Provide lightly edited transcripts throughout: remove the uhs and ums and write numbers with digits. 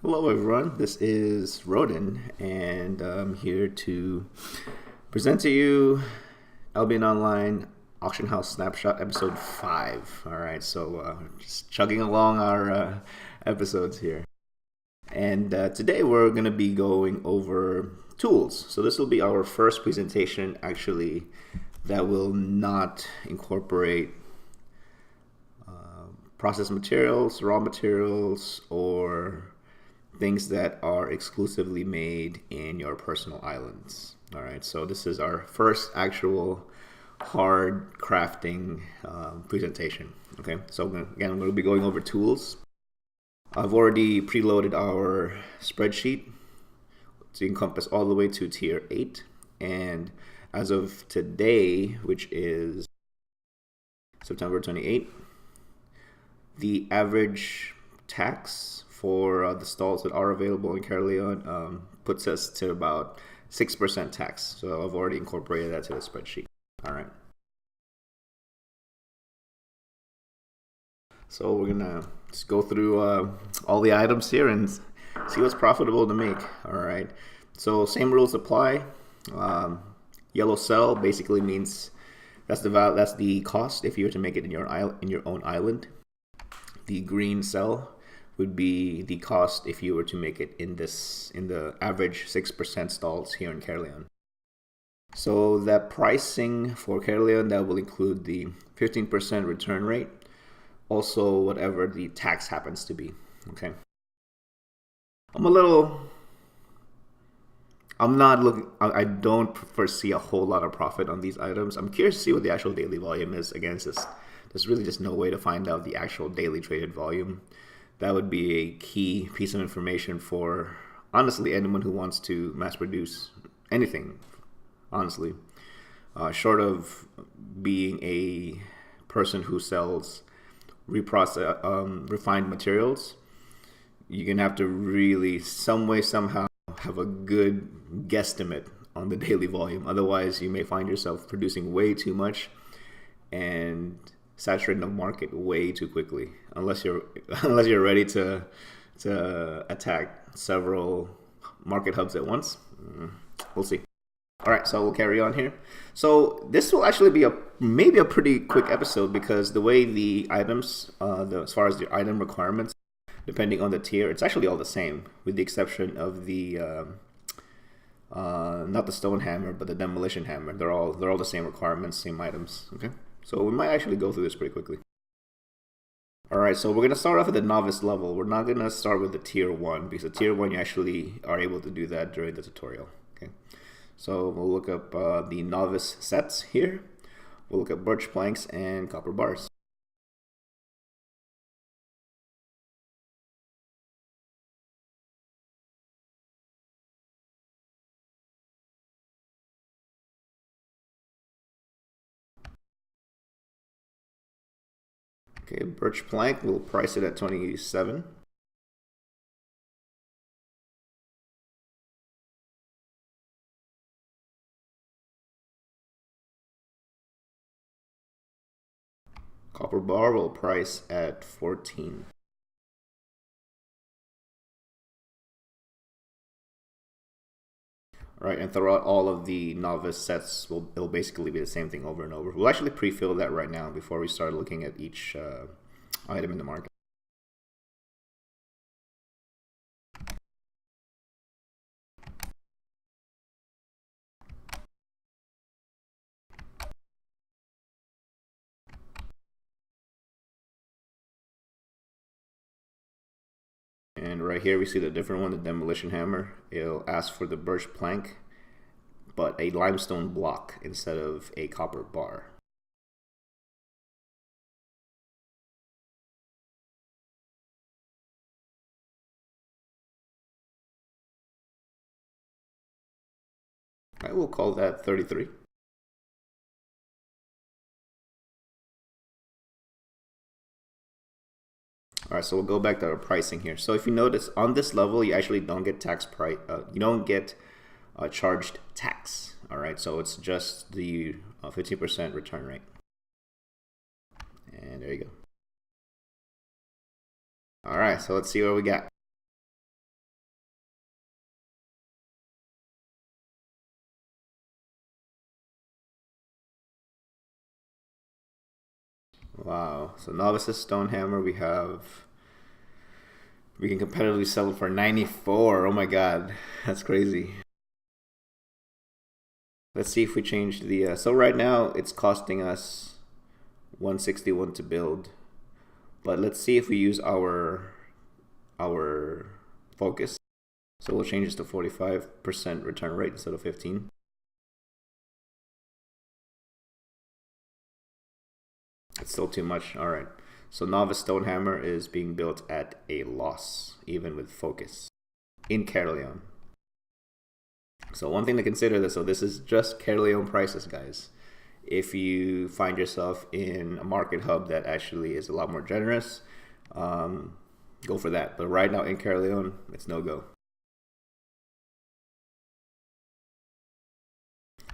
Hello everyone, this is Rodin, and I'm here to present to you Albion Online Auction House Snapshot episode 5. Alright, so just chugging along our episodes here. And today we're going to be going over tools. So this will be our first presentation actually that will not incorporate processed materials, raw materials, or things that are exclusively made in your personal islands. All right, so this is our first actual hard crafting presentation. Okay, so again, I'm going to be going over tools. I've already preloaded our spreadsheet to encompass all the way to tier 8. And as of today, which is September 28th, the average tax for the stalls that are available in Caerleon puts us to about 6% tax. So I've already incorporated that to the spreadsheet. All right. So we're gonna just go through all the items here and see what's profitable to make. All right. So same rules apply. Yellow cell basically means that's the cost if you were to make it in your own island. The green cell would be the cost if you were to make it in the average 6% stalls here in Caerleon. So that pricing for Caerleon, that will include the 15% return rate, also whatever the tax happens to be. Okay. I don't foresee a whole lot of profit on these items. I'm curious to see what the actual daily volume is. Again, there's really just no way to find out the actual daily traded volume. That would be a key piece of information for, honestly, anyone who wants to mass produce anything, honestly. Short of being a person who sells refined materials, you're going to have to really, some way, somehow, have a good guesstimate on the daily volume. Otherwise, you may find yourself producing way too much and saturating the market way too quickly, unless you're ready to attack several market hubs at once. We'll see. All right, so we'll carry on here. So this will actually be maybe a pretty quick episode because the way the items, as far as the item requirements, depending on the tier, it's actually all the same, with the exception of the not the stone hammer, but the demolition hammer. They're all the same requirements, same items. Okay. So we might actually go through this pretty quickly. All right, so we're going to start off at the novice level. We're not going to start with the tier 1 because the tier 1 you actually are able to do that during the tutorial. Okay, so we'll look up the novice sets here. We'll look at birch planks and copper bars. Okay, birch plank, we'll price it at 27. Copper bar will price at 14. Right, and throughout all of the novice sets, it'll basically be the same thing over and over. We'll actually pre-fill that right now before we start looking at each item in the market. And right here we see the different one, the demolition hammer. It'll ask for the birch plank, but a limestone block instead of a copper bar. I will call that 33. All right, so we'll go back to our pricing here. So if you notice, on this level, you actually don't get you don't get charged tax. All right, so it's just the 15% return rate. And there you go. All right, so let's see what we got. Wow. So Novice's stone hammer, we can competitively sell it for 94. Oh my god, that's crazy. Let's see if we change the. So right now it's costing us 161 to build, but let's see if we use our focus. So we'll change this to 45% return rate instead of 15. It's still too much. All right. So Novice Stonehammer is being built at a loss, even with focus, in Caerleon. So one thing to consider, so this is just Caerleon prices, guys. If you find yourself in a market hub that actually is a lot more generous, go for that. But right now in Caerleon, it's no go.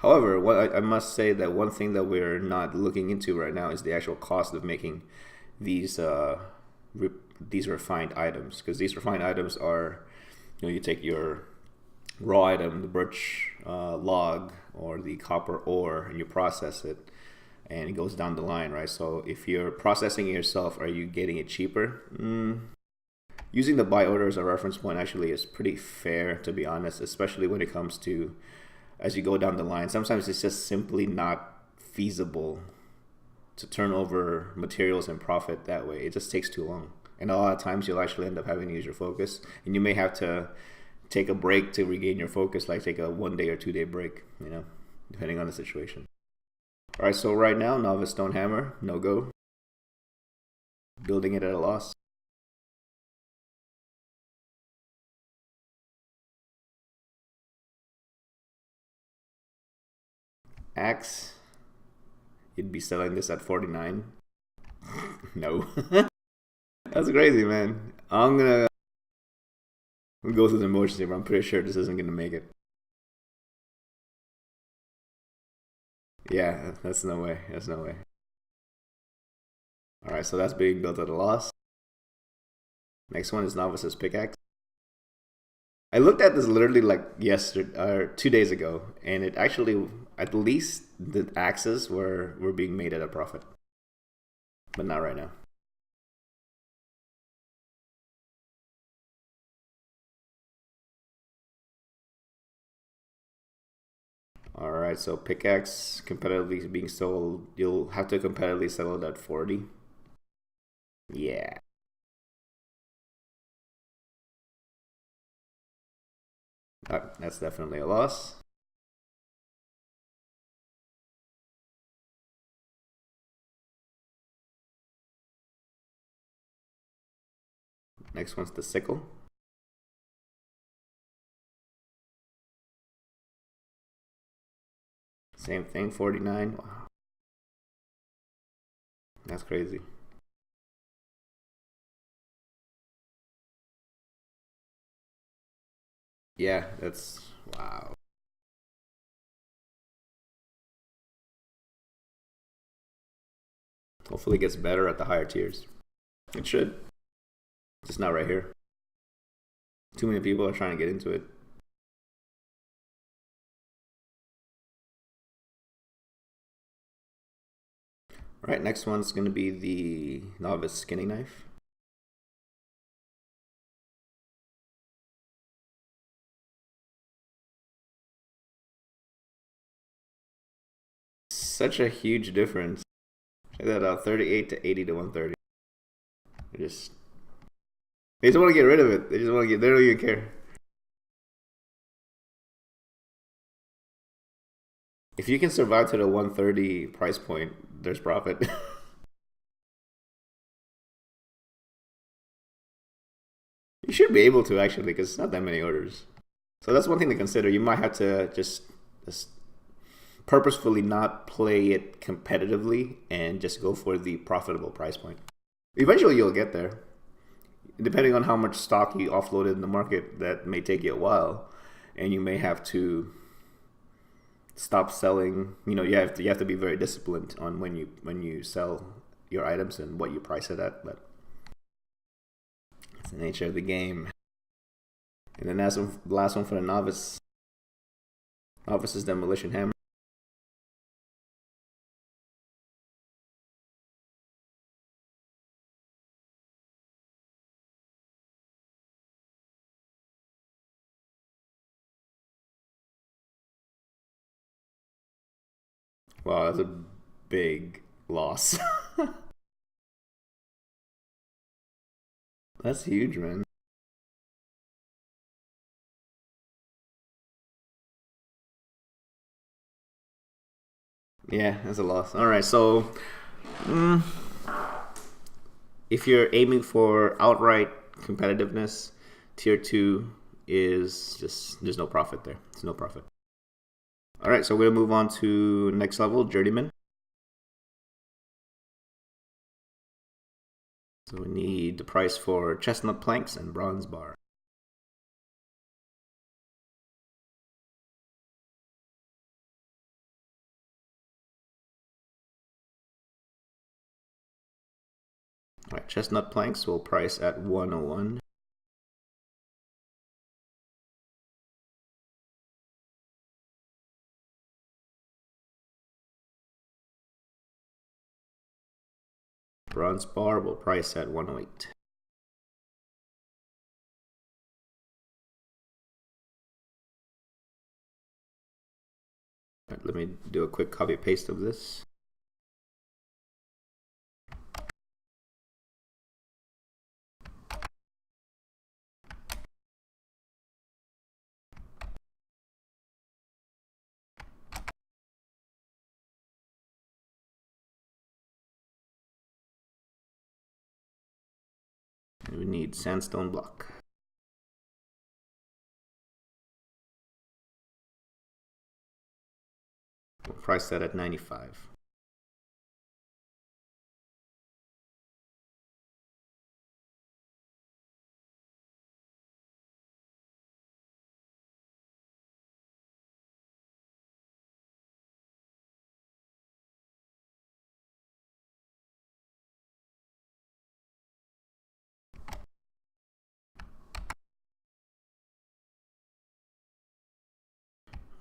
However, I must say that one thing that we're not looking into right now is the actual cost of making these refined items, because these refined items are, you take your raw item, the birch log or the copper ore, and you process it, and it goes down the line, right? So if you're processing it yourself, are you getting it cheaper? Using the buy order as a reference point actually is pretty fair, to be honest, especially when it comes to as you go down the line. Sometimes it's just simply not feasible to turn over materials and profit that way. It just takes too long. And a lot of times you'll actually end up having to use your focus. And you may have to take a break to regain your focus, like take a 1 day or 2 day break, depending on the situation. All right, so right now, Novice Stonehammer, no go. Building it at a loss. Axe, you'd be selling this at 49. No. That's crazy, man. I'm gonna go through the motions here, but I'm pretty sure this isn't gonna make it. Yeah, that's no way. That's no way. Alright, so that's being built at a loss. Next one is Novice's Pickaxe. I looked at this literally like yesterday or 2 days ago, and it actually, at least the axes were being made at a profit, but not right now. All right, so pickaxe competitively being sold, you'll have to competitively sell it at 40. Yeah. That's definitely a loss. Next one's the sickle. Same thing, 49. Wow. That's crazy. Yeah, that's wow. Hopefully it gets better at the higher tiers. It should. Just not right here. Too many people are trying to get into it. All right, next one's going to be the Novice Skinning Knife. Such a huge difference. Check that out, 38 to 80 to 130. They just want to get rid of it. They don't even care. If you can survive to the 130 price point, there's profit. You should be able to actually, because it's not that many orders. So that's one thing to consider. You might have to just purposefully not play it competitively and just go for the profitable price point. Eventually you'll get there. Depending on how much stock you offloaded in the market, that may take you a while, and you may have to stop selling. You have to be very disciplined on when you sell your items and what you price it at, but it's the nature of the game. And then that's the last one for the Novice. Novice's Demolition Hammer. Wow, that's a big loss. That's huge, man. Yeah, that's a loss. All right, so mm, if you're aiming for outright competitiveness, tier two is just there's no profit there. It's no profit. All right, so we're gonna move on to next level, Journeyman. So we need the price for chestnut planks and bronze bar. All right, chestnut planks will price at 101. Bronze bar will price at 108. Right, let me do a quick copy paste of this. And we need sandstone block. We'll price that at 95.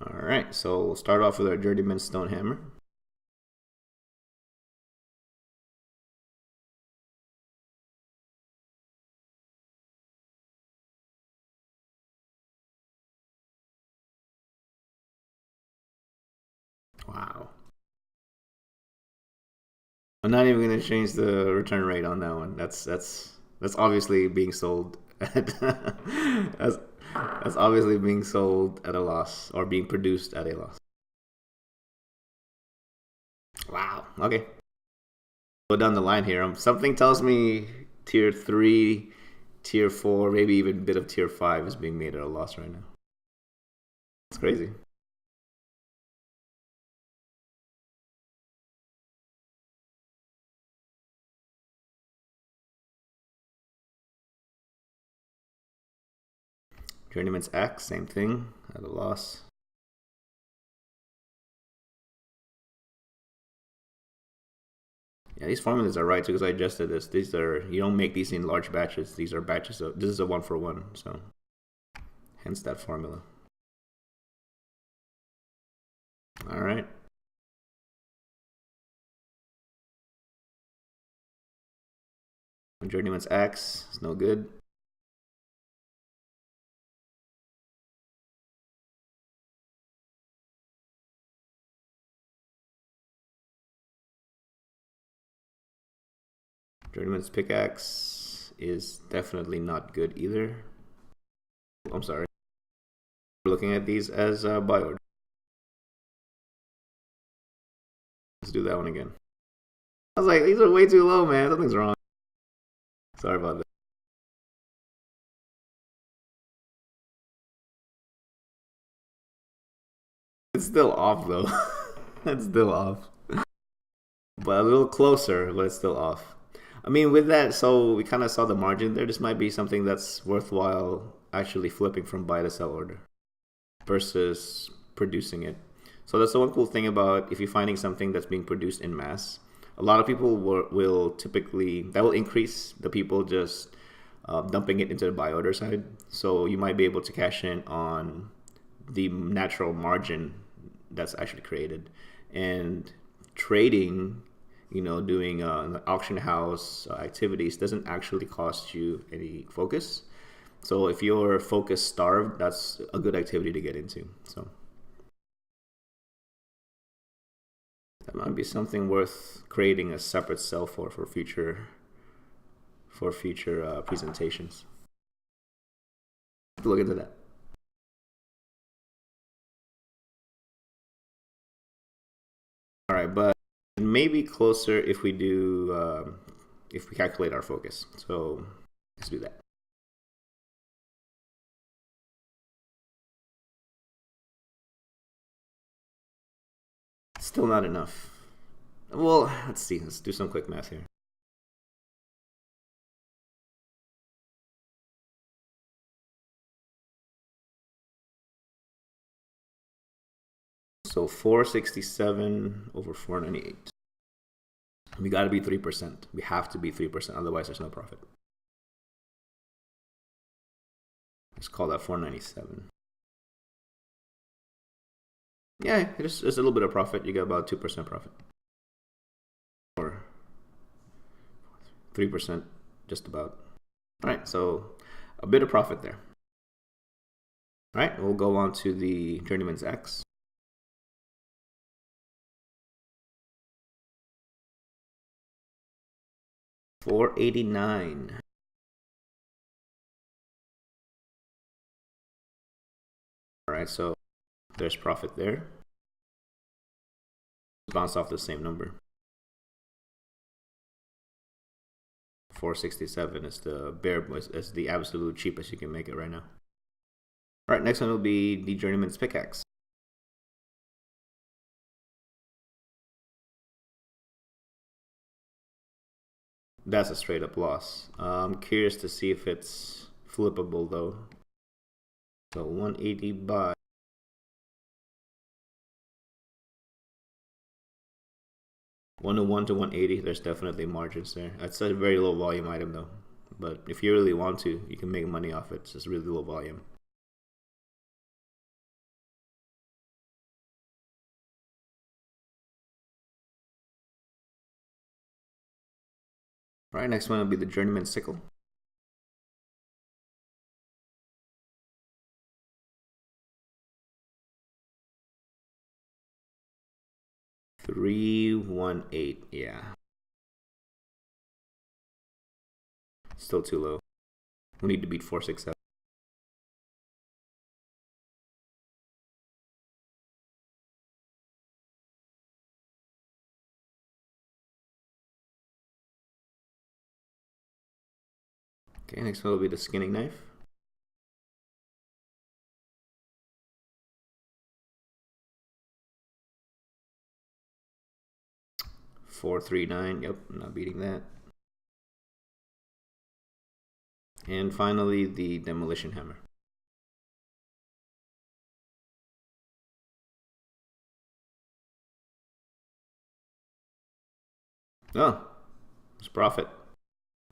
All right, so we'll start off with our Journeyman stone hammer. Wow. I'm not even gonna change the return rate on that one. That's obviously being sold at that's obviously being sold at a loss or being produced at a loss. Wow. Okay. Go down the line here. Something tells me tier three, tier four, maybe even a bit of tier five is being made at a loss right now. It's crazy. Journeyman's X, same thing, at a loss. Yeah, these formulas are right too because I adjusted this. These are you don't make these in large batches. These are batches of this is a 1-for-1, so hence that formula. All right. Journeyman's Axe is no good. Journeyman's Pickaxe is definitely not good either. I'm sorry. We're looking at these as buy order. Let's do that one again. I was like, these are way too low, man. Something's wrong. Sorry about that. It's still off though. It's still off. But a little closer, but it's still off. I mean, with that, so we kind of saw the margin there. This might be something that's worthwhile actually flipping from buy to sell order versus producing it. So that's the one cool thing about if you're finding something that's being produced in mass. A lot of people will typically, that will increase the people just dumping it into the buy order side. So you might be able to cash in on the natural margin that's actually created. And trading, doing auction house activities doesn't actually cost you any focus. So if you're focus starved, that's a good activity to get into. So might be something worth creating a separate cell for future presentations. Look into that. All right, but maybe closer if we do if we calculate our focus. So let's do that. Still not enough. Well, let's see. Let's do some quick math here. So 467 over 498. We got to be 3%. We have to be 3%. Otherwise, there's no profit. Let's call that 497. Yeah, it's a little bit of profit. You get about 2% profit. Or 3%, just about. All right, so a bit of profit there. All right, we'll go on to the Journeyman's X. $489. All right, so there's profit there. Bounce off the same number. 467 is the absolute cheapest you can make it right now. All right, next one will be the Journeyman's Pickaxe. That's a straight up loss. I'm curious to see if it's flippable though. So 180 buy. 101 to 180, there's definitely margins there. That's a very low volume item though. But if you really want to, you can make money off it. It's just really low volume. All right, next one will be the Journeyman Sickle. $318, yeah. Still too low. We need to beat 467. Okay, next one will be the Skinning Knife. $439, yep, I'm not beating that. And finally, the Demolition Hammer. Oh, it's profit.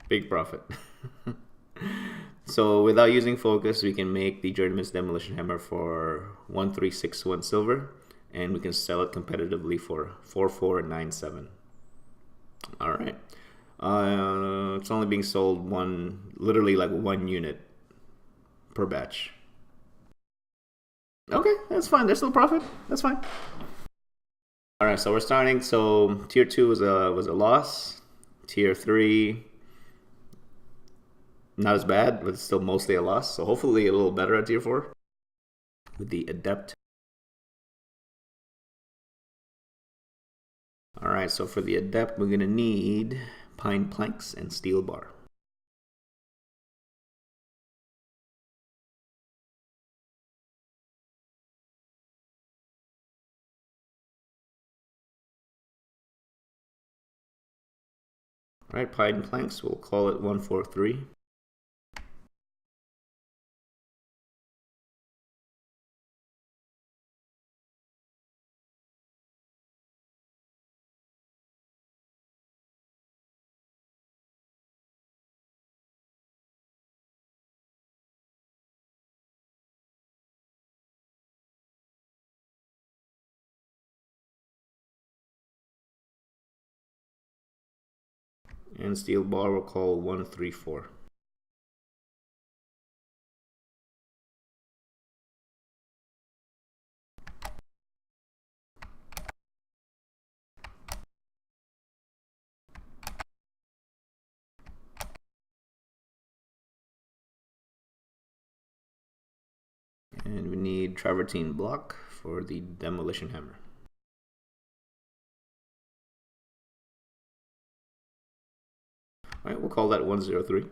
Big profit. So without using focus, we can make the Journeyman's Demolition Hammer for 1361 silver, and we can sell it competitively for 4497. All right. It's only being sold literally like one unit per batch. Okay, that's fine. There's still profit. That's fine. All right, so we're starting. So tier 2 was a loss. Tier 3, not as bad, but it's still mostly a loss. So hopefully a little better at tier 4 with the Adept. All right, so for the Adept, we're gonna need pine planks and steel bar. All right, pine planks, we'll call it 143. And steel bar we'll call 134. And we need travertine block for the demolition hammer. All right, we'll call that 103.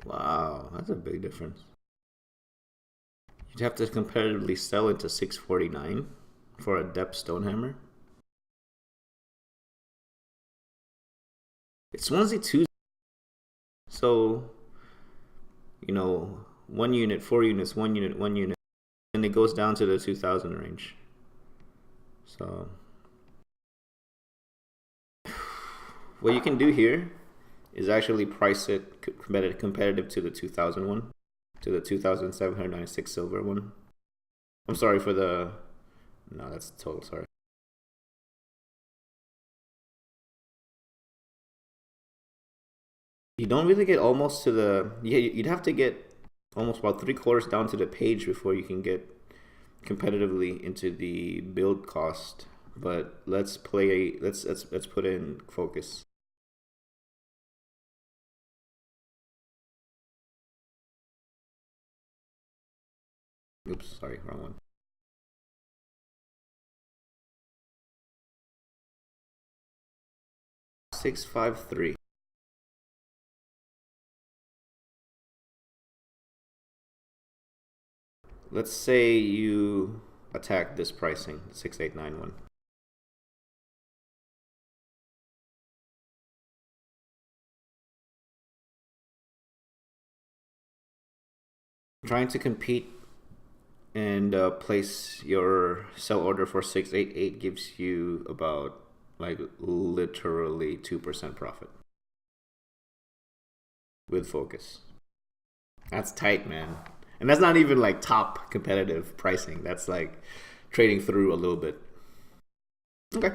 Wow, that's a big difference. You'd have to competitively sell it to 649 for Adept stone hammer. It's Swansea 2. So, you know, 1 unit, 4 units, 1 unit, 1 unit. And it goes down to the 2000 range. So, what you can do here is actually price it competitive to the 2000 one, to the 2796 silver one. I'm sorry for the, no, that's total, sorry. You don't really get almost to the, yeah, you'd have to get almost about 3/4 down to the page before you can get competitively into the build cost. But let's put in focus. Oops, sorry, wrong one. $653. Let's say you attack this pricing, 6891. Trying to compete and place your sell order for 688 gives you about like literally 2% profit with focus. That's tight, man. And that's not even like top competitive pricing. That's like trading through a little bit. Okay.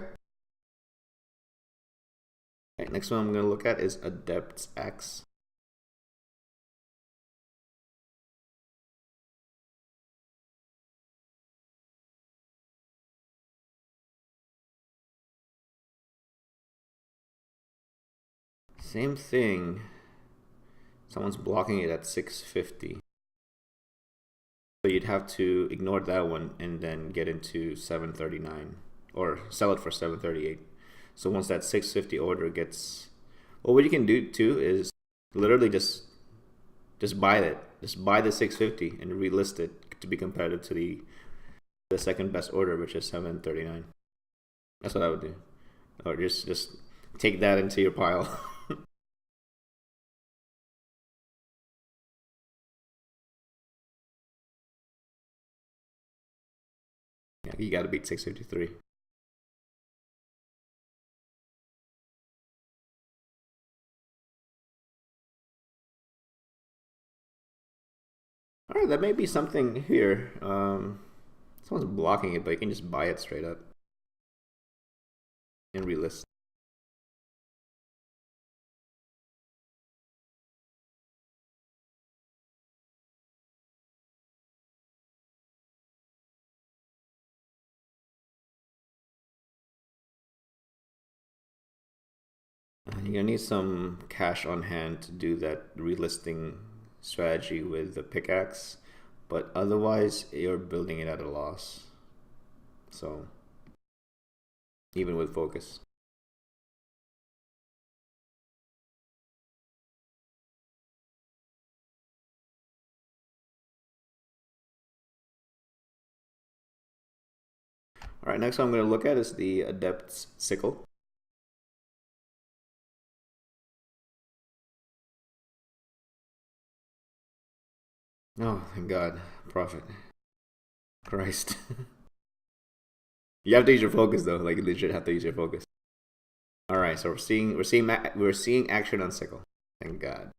Okay, next one I'm going to look at is Adept's X. Same thing. Someone's blocking it at 650. So you'd have to ignore that one and then get into 739 or sell it for 738. So once that 650 order gets, well, what you can do too is literally just buy it. Just buy the 650 and relist it to be competitive to the second best order, which is 739. That's what I would do. Or just take that into your pile. Yeah, you got to beat 653. All right, that may be something here. Someone's blocking it, but you can just buy it straight up and relist. You're gonna need some cash on hand to do that relisting strategy with the pickaxe, but otherwise you're building it at a loss. So even with focus. All right, next one I'm going to look at is the Adept's Sickle. Oh, thank God, profit. Christ. You have to use your focus though. Like you legit have to use your focus. All right, so we're seeing action on Sickle. Thank God.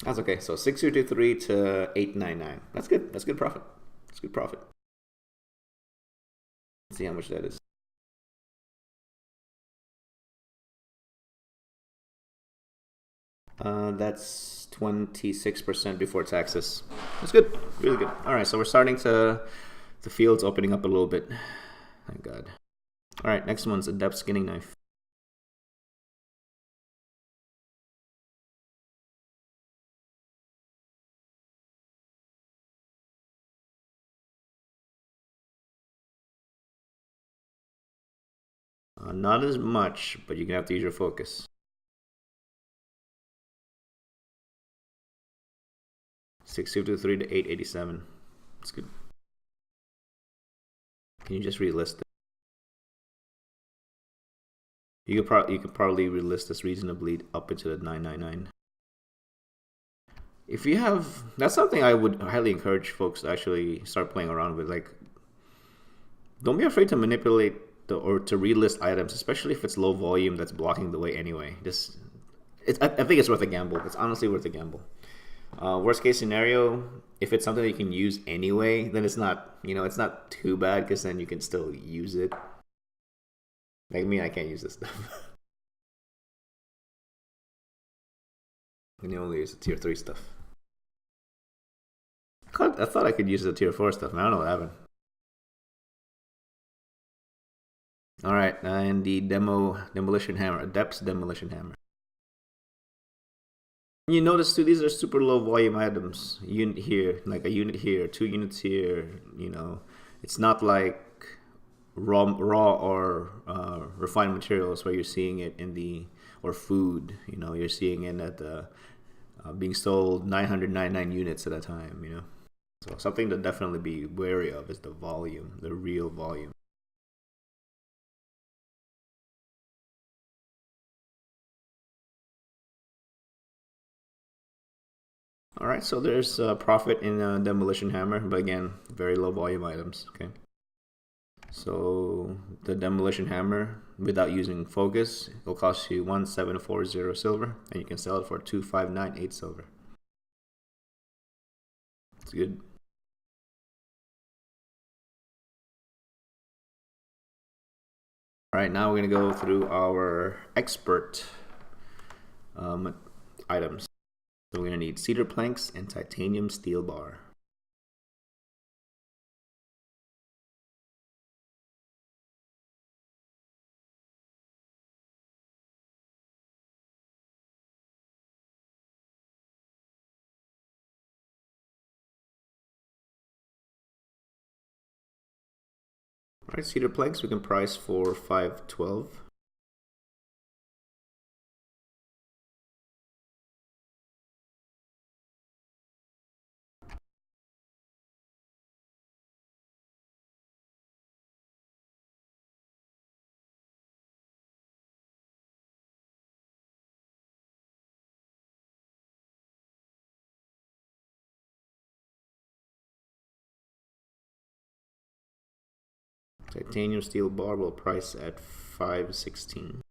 That's okay. So 6223 to 899. That's good. That's good profit. That's good profit. Let's see how much that is. That's 26% before taxes. That's good. Really good. All right, so we're starting to the field's opening up a little bit. Thank God. All right, next one's Adept skinning knife. Not as much, but you're gonna have to use your focus. 6223 to 887. That's good. Can you just relist it? You could probably relist this reasonably up into the 999. If you have, that's something I would highly encourage folks to actually start playing around with. Like, don't be afraid to manipulate or to relist items, especially if it's low volume that's blocking the way anyway. I think it's worth a gamble. It's honestly worth a gamble. Worst case scenario, if it's something that you can use anyway, then it's not, it's not too bad because then you can still use it. Like me, I can't use this stuff. I can only use the tier 3 stuff. I thought I could use the tier 4 stuff, man. I don't know what happened. Alright, and the demolition hammer, Adept's demolition hammer. You notice too, these are super low volume items. Unit here, like a unit here, 2 units here. It's not like raw or refined materials where you're seeing it or food. You're seeing it at the being sold 999 units at a time. So something to definitely be wary of is the volume, the real volume. All right, so there's profit in demolition hammer, but again, very low volume items. Okay. So the demolition hammer, without using focus, will cost you 1740 silver, and you can sell it for 2598 silver. It's good. All right, now we're gonna go through our expert items. So we're gonna need cedar planks and titanium steel bar. All right, cedar planks we can price for 512. Titanium steel bar will price at 516.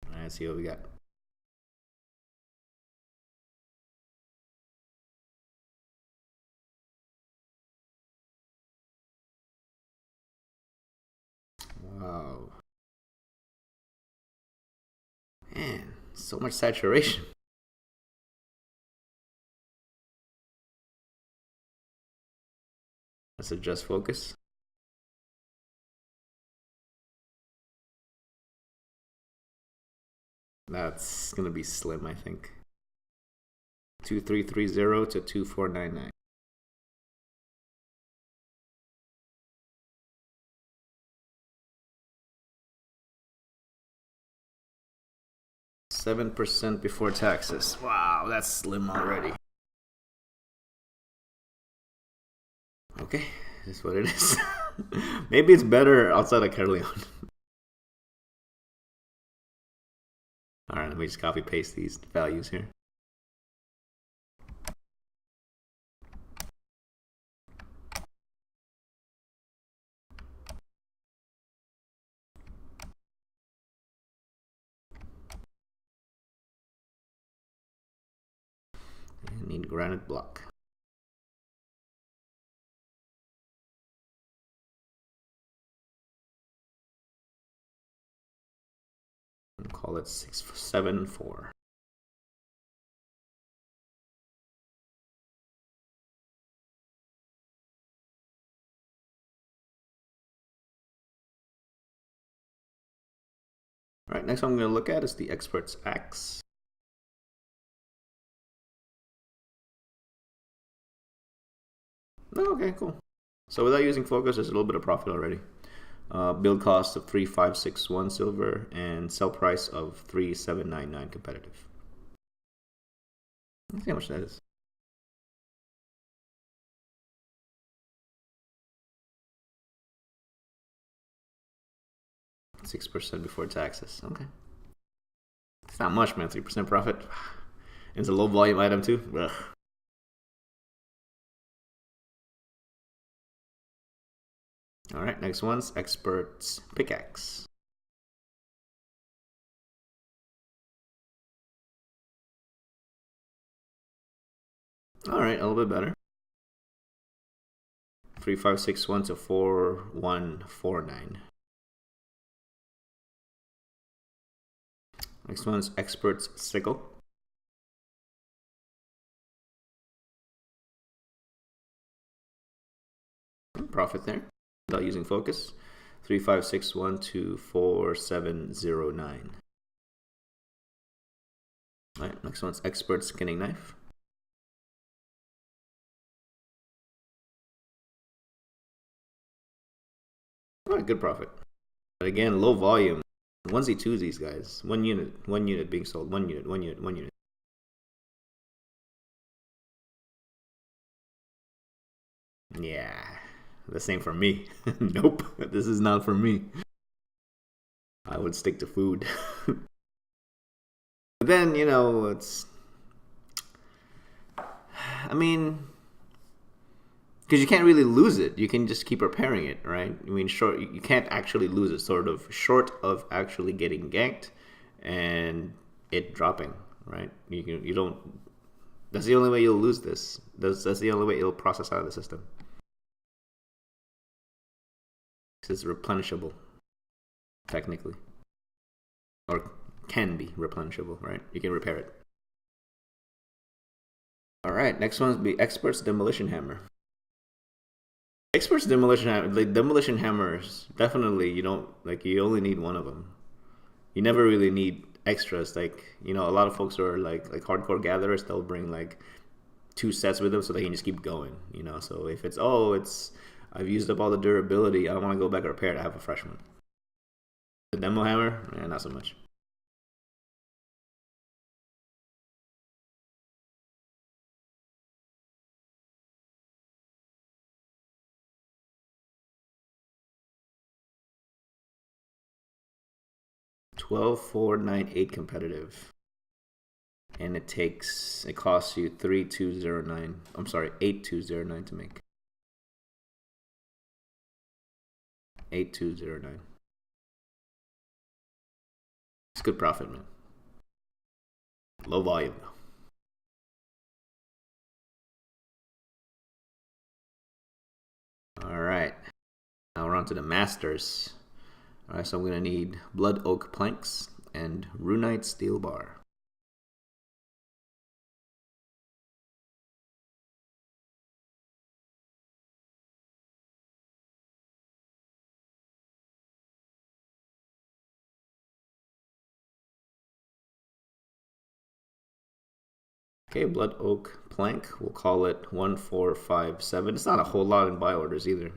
All right, let's see what we got. Wow. Man, so much saturation. Let's adjust focus. That's gonna be slim, I think. 2330 to 2499. %7 before taxes. Wow, that's slim already. Okay, that's what it is. Maybe it's better outside of Caerleon. Alright, let me just copy paste these values here. I need granite block. And call it 674. All right, next one I'm going to look at is the Expert's Axe. Oh, okay, cool. So without using focus, there's a little bit of profit already. Build cost of 3,561 silver and sell price of 3,799 competitive. Let's see how much that is. 6% before taxes. Okay. It's not much, man. 3% profit. It's a low volume item too. Ugh. All right, next one's Expert's Pickaxe. All right, a little bit better. 3,561 to 4,149. Next one's Expert's Sickle. Profit there without using focus. 3,561 to 4,709. All right, next one's Expert Skinning Knife. All right, good profit. But again, low volume. Onesie twosies, guys. One unit being sold. One unit. Yeah, the same for me. Nope, this is not for me. I would stick to food. But then, you know, I mean, because you can't really lose it. You can just keep repairing it, right? I mean, you can't actually lose it, sort of, short of actually getting ganked and it dropping, right? You don't. That's the only way you'll lose this. That's the only way it'll process out of the system. It's replenishable, technically, or can be replenishable, right? You can repair it. All right, next one's be Expert's Demolition Hammer. Expert's Demolition Hammer, like demolition hammers, definitely you only need one of them. You never really need extras. Like, you know, a lot of folks are like hardcore gatherers, they'll bring like 2 sets with them so they can just keep going, you know. So if it's I've used up all the durability, I don't want to go back and repair it, I have a fresh one. The demo hammer, not so much. $12,498 competitive, and it costs you 3,209. I'm sorry, 8,209 to make. 8,209. It's good profit, man. Low volume though. All right, now we're on to the masters. All right, so I'm gonna need blood oak planks and runite steel bar. Okay, blood oak plank, we'll call it 1457. It's not a whole lot in buy orders either.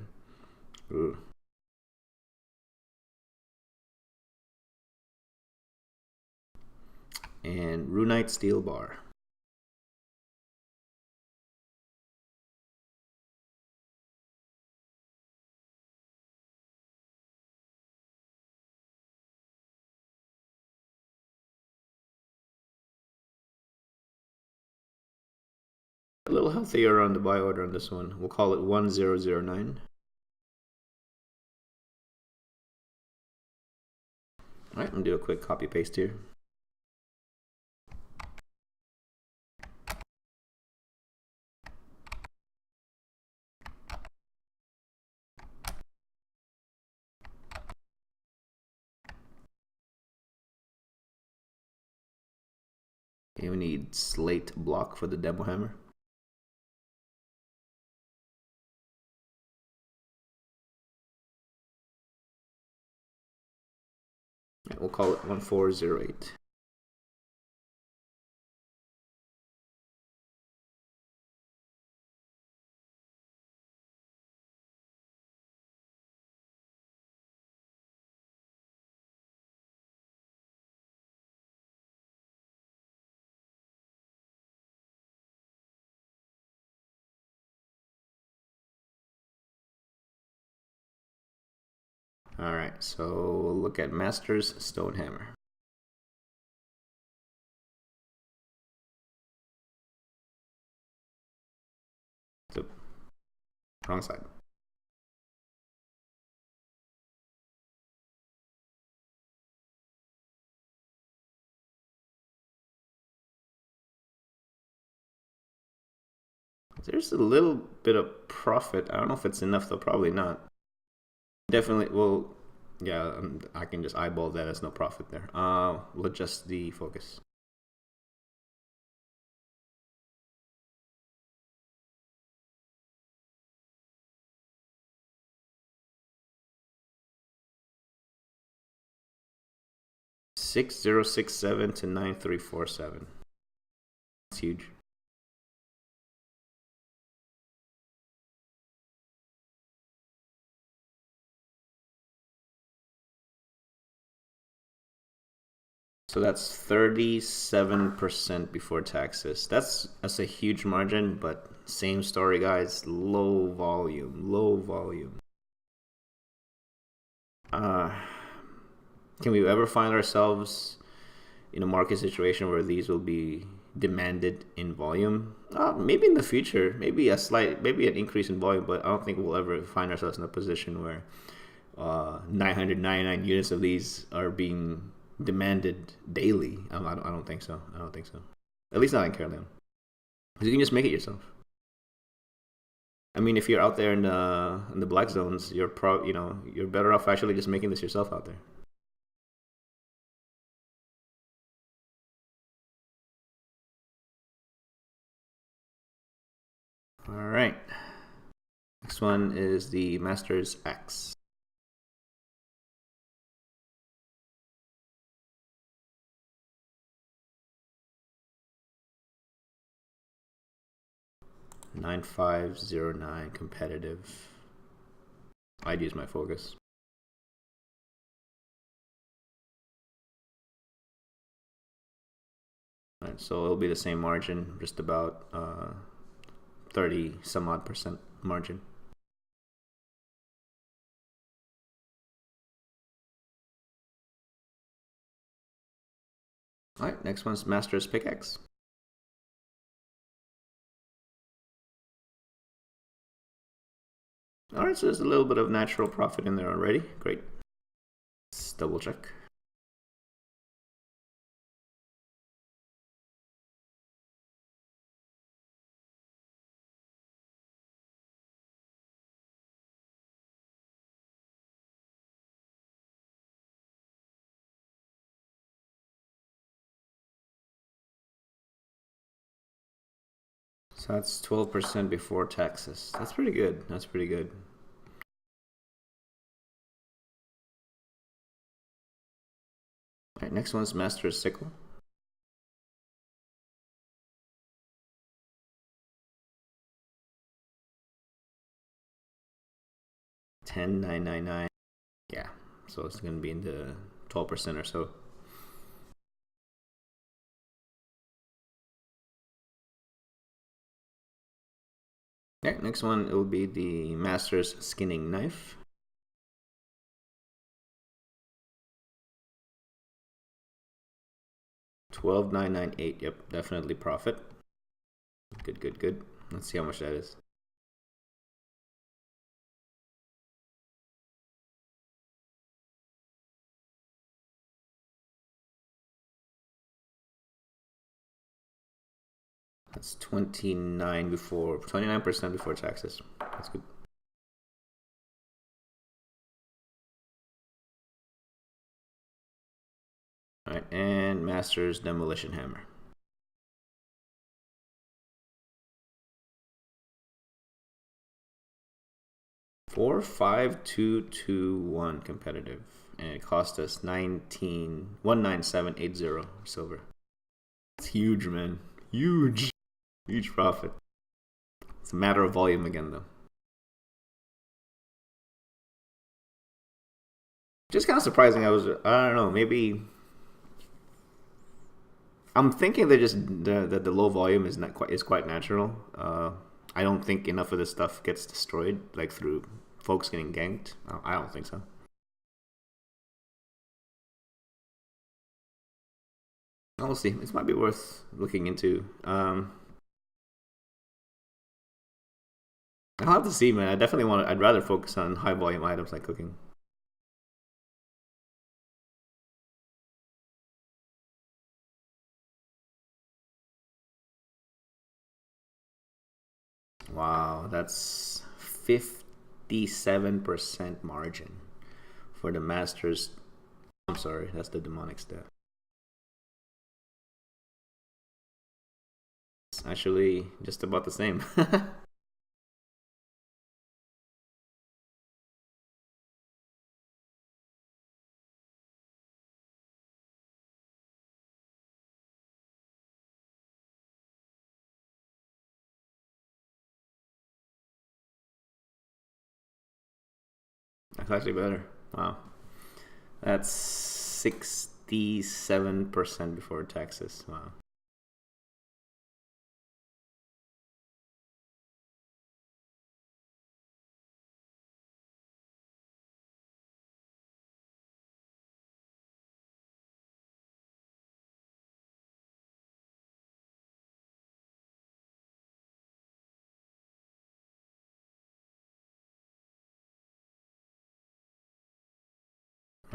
Ooh. And runite steel bar. A little healthier on the buy order on this one. We'll call it 1009. All right, I'm gonna do a quick copy paste here. Okay, we need slate block for the demo hammer. Okay, we'll call it 1408. All right, so we'll look at Master's Stone Hammer. So, wrong side. There's a little bit of profit. I don't know if it's enough though, probably not. Definitely, well, yeah, I can just eyeball that as no profit there. We'll adjust the focus. $6067 to 9347. That's huge. So that's 37% before taxes. That's a huge margin, but same story, guys. Low volume, low volume. Can we ever find ourselves in a market situation where these will be demanded in volume? Maybe in the future, maybe an increase in volume, but I don't think we'll ever find ourselves in a position where 999 units of these are being demanded daily. I don't think so. I don't think so. At least not in Carolina. Because you can just make it yourself. I mean, if you're out there in the black zones, you're better off actually just making this yourself out there. All right. Next one is the Master's Axe. $9509 competitive. I'd use my focus. All right, so it'll be the same margin, just about 30 some odd percent margin. All right, next one's Master's Pickaxe. All right, so there's a little bit of natural profit in there already. Great. Let's double check. So that's 12% before taxes. That's pretty good. That's pretty good. All right, next one's Master's Sickle. $10,999. Yeah, so it's going to be in the 12% or so. Okay, next one, it will be the Master's Skinning Knife. $12,998. Yep, definitely profit. Good, good, good. Let's see how much that is. That's 29% before taxes. That's good. All right, and Master's Demolition Hammer. 45221 competitive, and it cost us 19780 silver. It's huge, man. Huge profit. It's a matter of volume again, though. Just kind of surprising. I don't know, maybe I'm thinking that the low volume is quite natural. I don't think enough of this stuff gets destroyed like through folks getting ganked. I don't think so. We'll see. This might be worth looking into. I'll have to see, man. I definitely want to. I'd rather focus on high volume items like cooking. Wow, that's 57% margin for the masters. I'm sorry, that's the demonic stat. It's actually just about the same. That's actually better. Wow. That's 67% before taxes. Wow.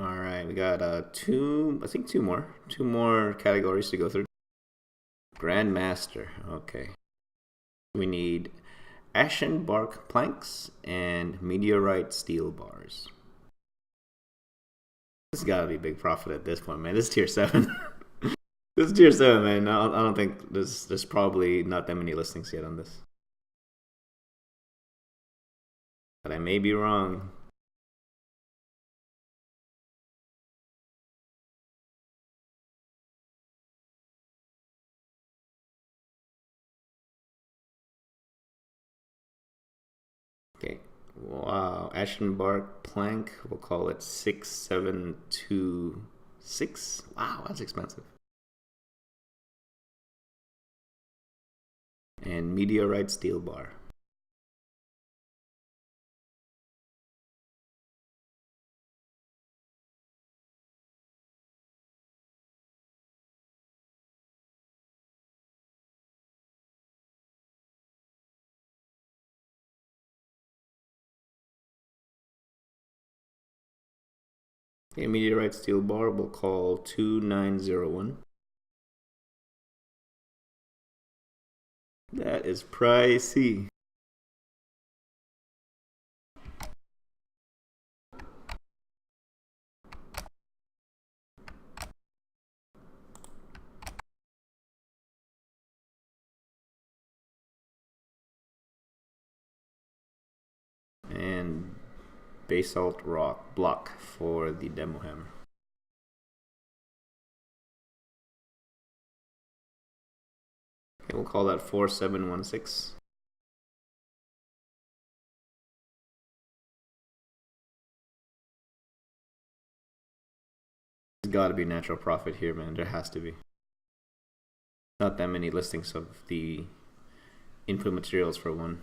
All right, we got two. I think two more categories to go through. Grandmaster. Okay. We need ashen bark planks and meteorite steel bars. This gotta be big profit at this point, man. This is tier 7. This is tier 7, man. I don't think there's probably not that many listings yet on this. But I may be wrong. Okay. Wow. Ashen bark plank. We'll call it 6726. Wow, that's expensive. And meteorite steel bar. Okay, meteorite steel bar we'll call 2901. That is pricey. And basalt rock block for the demo hammer. Okay, we'll call that 4716. There's got to be natural profit here, man. There has to be. Not that many listings of the input materials for one.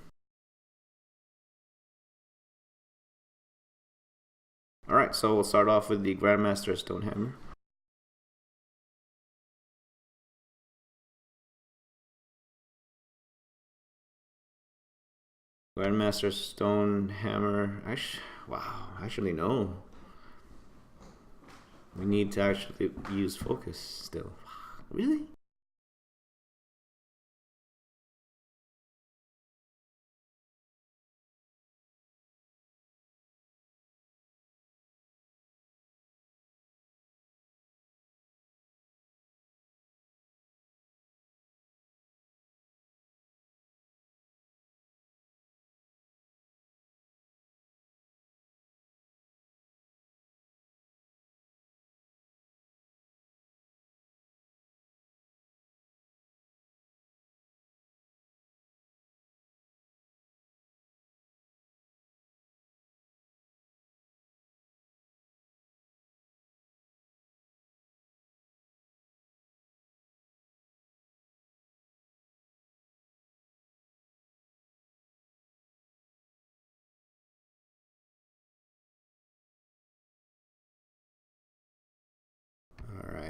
Alright, so we'll start off with the Grandmaster stone hammer. Grandmaster stone hammer. Wow, actually no. We need to actually use focus still. Really?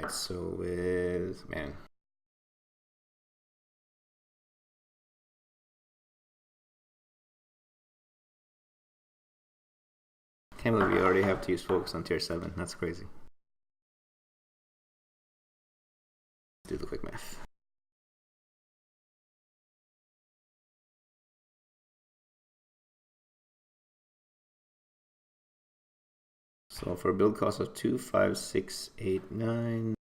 So with, man. Can't believe you already have to use focus on tier 7. That's crazy. Do the quick math. So for a build cost of 2, 5, 6, 8, 9.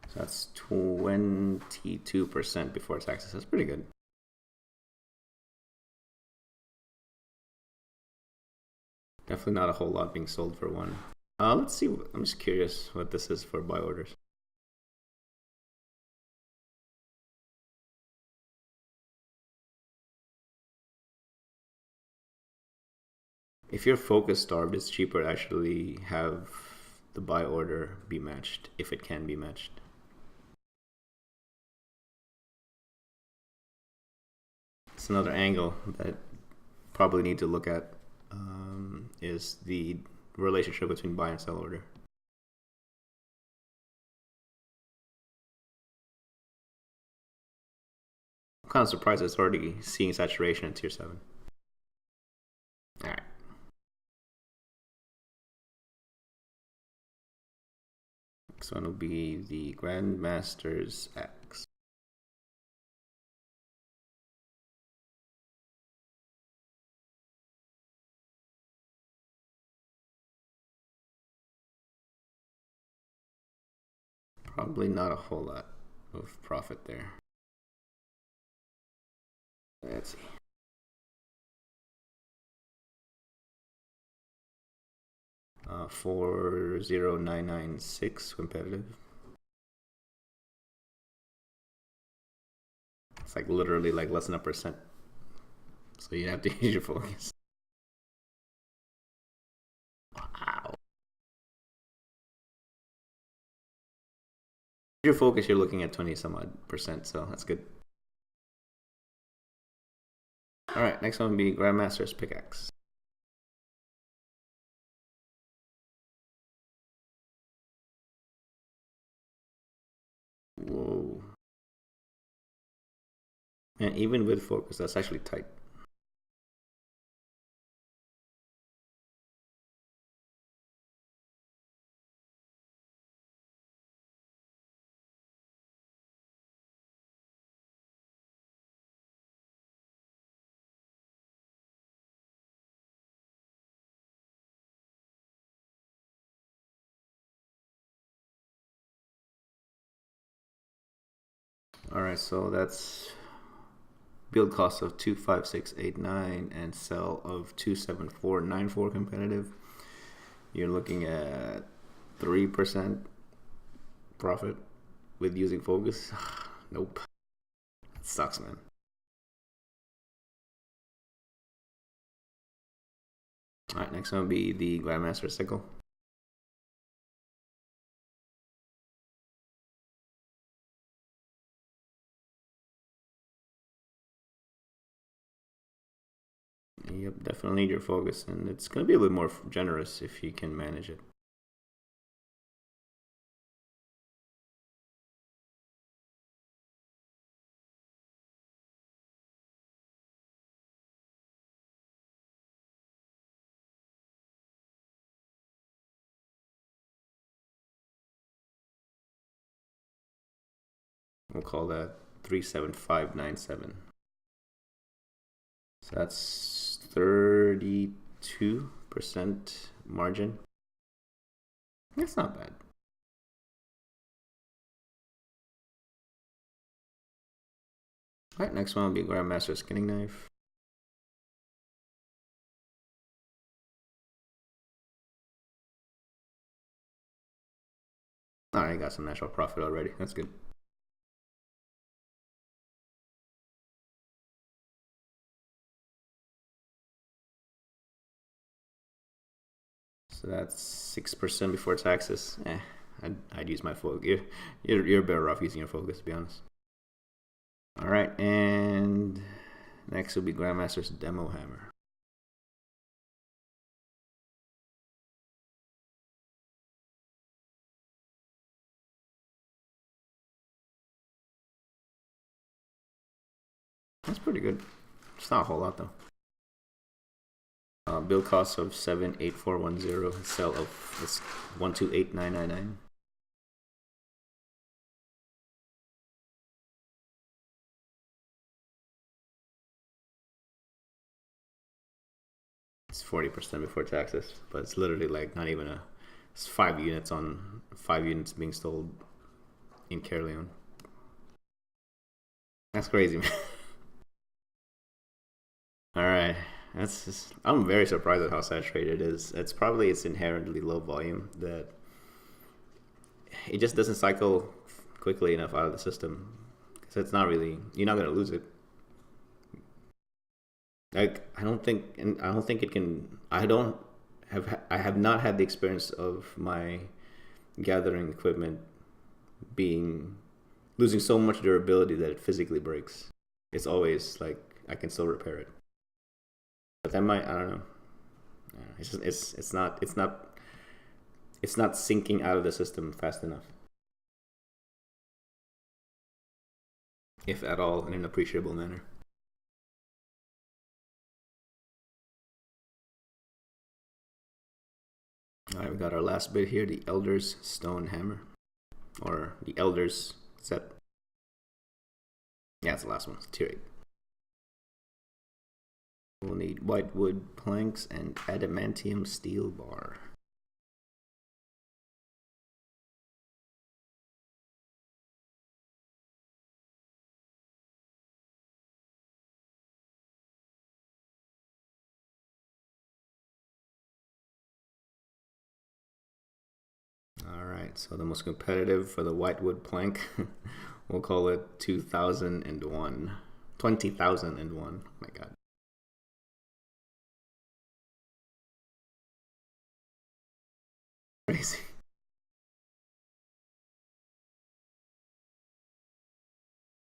So that's 22% before taxes. That's pretty good. Definitely not a whole lot being sold for one. Let's see. I'm just curious what this is for buy orders. If you're focus starved, it's cheaper to actually have the buy order be matched, if it can be matched. It's another angle that probably need to look at, is the relationship between buy and sell order. I'm kind of surprised it's already seeing saturation in tier 7. Alright. Next one will be the Grandmaster's X. Probably not a whole lot of profit there. Let's see. Uh, 40996 competitive. It's like literally like less than a percent. So you have to use your focus. Wow. Your focus, you're looking at 20 some odd percent, so that's good. Alright, next one will be Grandmaster's Pickaxe. Whoa. And even with focus, that's actually tight. Alright, so that's build cost of 25689 and sell of 27494 competitive. You're looking at 3% profit with using focus. Nope. That sucks, man. Alright, next one will be the Grandmaster Sickle. Yep, definitely need your focus, and it's going to be a little more generous if you can manage it. We'll call that 37597. So that's 32% margin. That's not bad. Alright, next one will be Grandmaster Skinning Knife. Alright, got some natural profit already. That's good. So that's 6% before taxes. I'd use my focus. You're better off using your focus, to be honest. All right, and Next will be Grandmaster's demo hammer. That's pretty good. It's not a whole lot though. Build cost of 78410. Sell of 128999. It's 40% before taxes, but it's literally like not even a. It's 5 units on 5 units being sold in Caerleon. That's crazy, man. All right, that's just, I'm very surprised at how saturated it is. It's probably its inherently low volume that it just doesn't cycle quickly enough out of the system. So it's not really, you're not gonna lose it. Like I don't think it can. I have not had the experience of my gathering equipment being losing so much durability that it physically breaks. It's always like I can still repair it. But that might, I don't know. It's just it's not sinking out of the system fast enough, if at all, in an appreciable manner. All right, we got our last bit here, the Elder's Stone Hammer, or the Elder's set. Yeah, it's the last one. It's tier 8. We'll need white wood planks and adamantium steel bar. Alright, so the most competitive for the white wood plank, we'll call it 2001. 20,001. Oh my god. Crazy.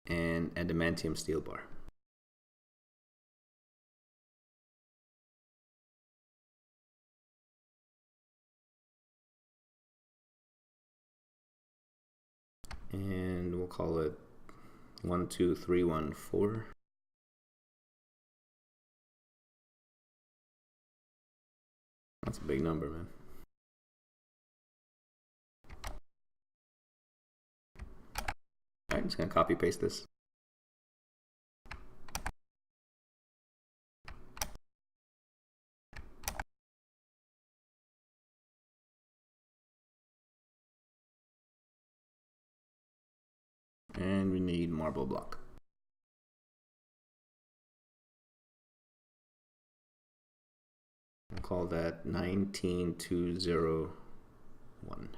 And adamantium steel bar. And we'll call it 12314. That's a big number, man. Alright, I'm just gonna copy paste this. And we need marble block. We'll call that 19201.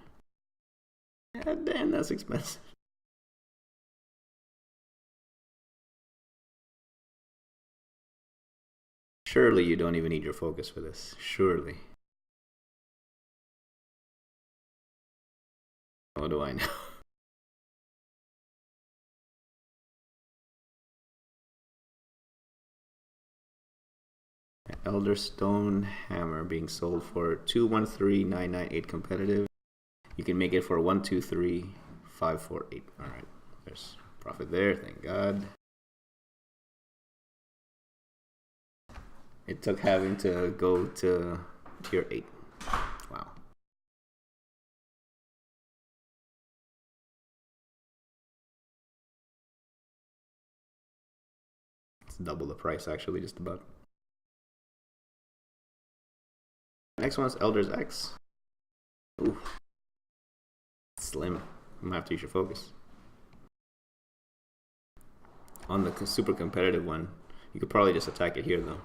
God damn, that's expensive. Surely you don't even need your focus for this. Surely. What do I know? Elder Stone Hammer being sold for 213,998 competitive. You can make it for 123,548. All right, there's profit there. Thank God. It took having to go to tier 8. Wow. It's double the price, actually, just about. Next one is Elder's X. Ooh. Slim. I'm gonna have to use your focus. On the super competitive one, you could probably just attack it here though.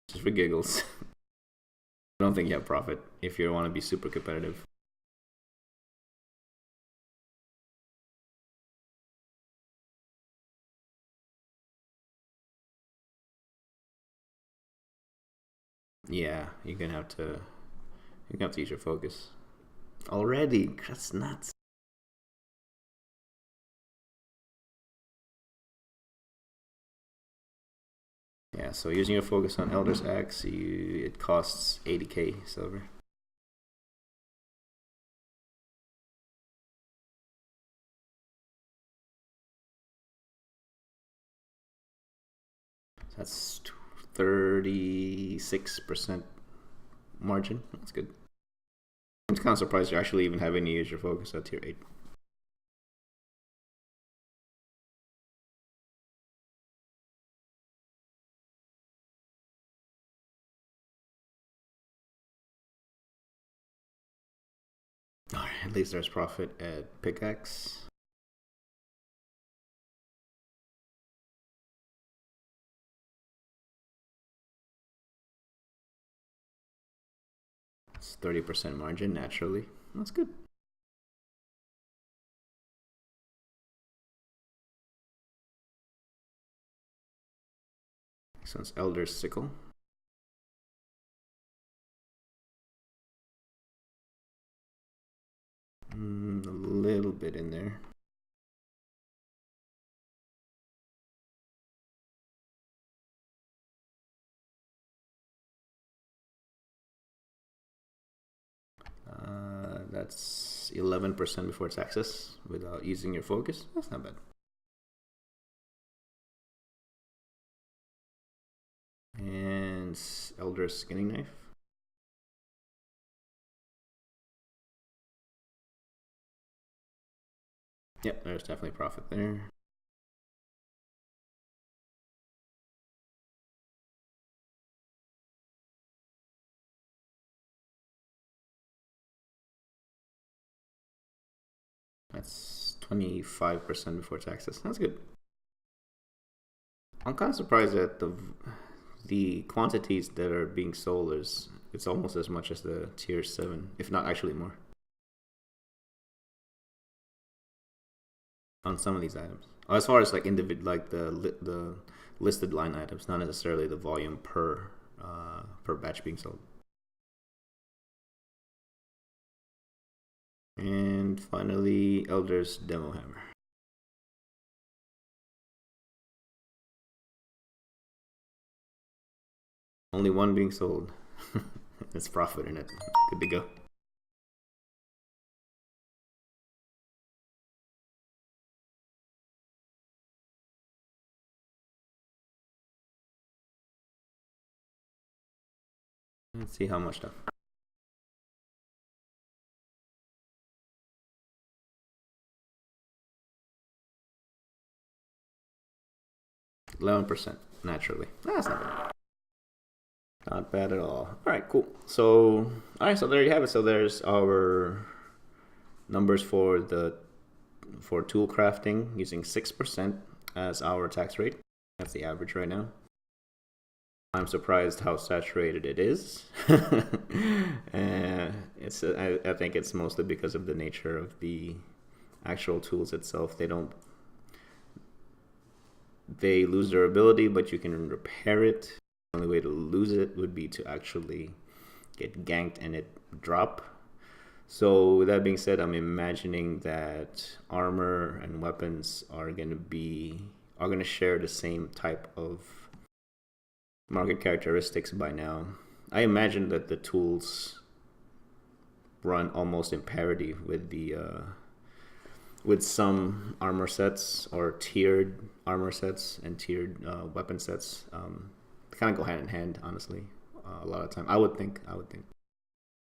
Just for giggles. I don't think you have profit if you want to be super competitive. Yeah, you're gonna have to use your focus. Already, that's nuts. Yeah, so using your focus on Elder's Axe, it costs 80k silver. That's 36% margin. That's good. I'm kind of surprised you're actually even having to use your focus at tier 8. Alright, at least there's profit at pickaxe. It's 30% margin naturally. That's good. Next one's Elder's Sickle. A little bit in there. That's 11% before taxes without using your focus. That's not bad. And Elder's Skinning Knife. Yep, there's definitely profit there. That's 25% before taxes. That's good. I'm kind of surprised that the quantities that are being sold it's almost as much as the tier 7, if not actually more, on some of these items. As far as like the listed line items, not necessarily the volume per batch being sold. And finally, Elder's Demo Hammer. Only one being sold. There's profit in it. Good to go. Let's see how much stuff. 11% naturally. That's not bad. Not bad at all. All right, cool. So, so there you have it. So there's our numbers for tool crafting using 6% as our tax rate. That's the average right now. I'm surprised how saturated it is. I think it's mostly because of the nature of the actual tools itself. They lose their ability, but you can repair it. The only way to lose it would be to actually get ganked and it drop. So with that being said, I'm imagining that armor and weapons are gonna share the same type of market characteristics by now. I imagine that the tools run almost in parity with some armor sets or tiered armor sets and tiered weapon sets. Kind of go hand in hand, honestly. A lot of time, I would think. I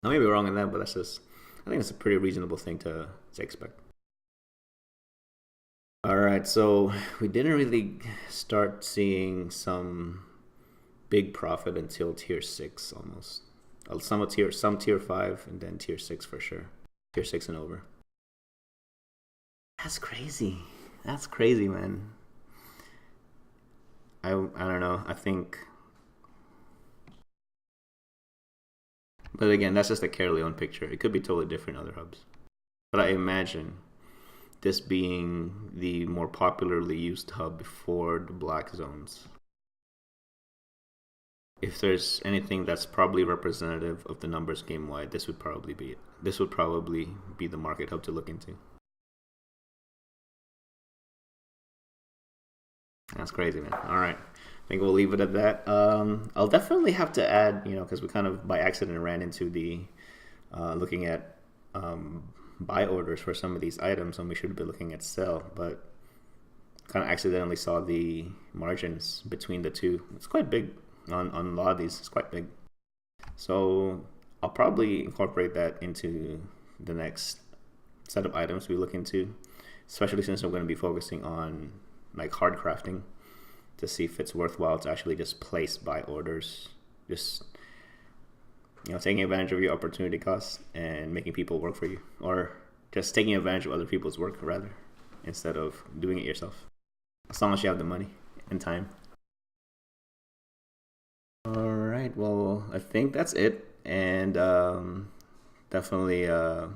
may be wrong in that, but I think it's a pretty reasonable thing to expect. All right, so we didn't really start seeing some big profit until tier 6 almost. Some tier 5 and then tier 6 for sure. Tier 6 and over. That's crazy. That's crazy, man. I don't know. I think, but again, that's just a Carleon picture. It could be totally different in other hubs. But I imagine this being the more popularly used hub before the black zones. If there's anything that's probably representative of the numbers game-wide, this would probably be it. This would probably be the market hub to look into. That's crazy, man. All right. think we'll leave it at that. I'll definitely have to add, because we kind of by accident ran into the looking at buy orders for some of these items, and we should be looking at sell, but kind of accidentally saw the margins between the two. It's quite big on a lot of these. It's quite big. So I'll probably incorporate that into the next set of items we look into, especially since I'm going to be focusing on like hard crafting to see if it's worthwhile to actually just place buy orders, just taking advantage of your opportunity costs and making people work for you, or just taking advantage of other people's work rather, instead of doing it yourself, as long as you have the money and time. All right, well, I think that's it, and definitely I'm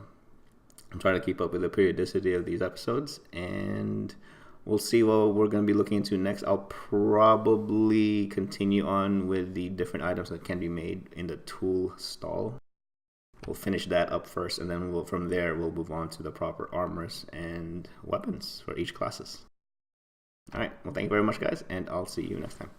trying to keep up with the periodicity of these episodes, and we'll see what we're going to be looking into next. I'll probably continue on with the different items that can be made in the tool stall. We'll finish that up first, and then from there we'll move on to the proper armors and weapons for each classes. All right, well, thank you very much, guys, and I'll see you next time.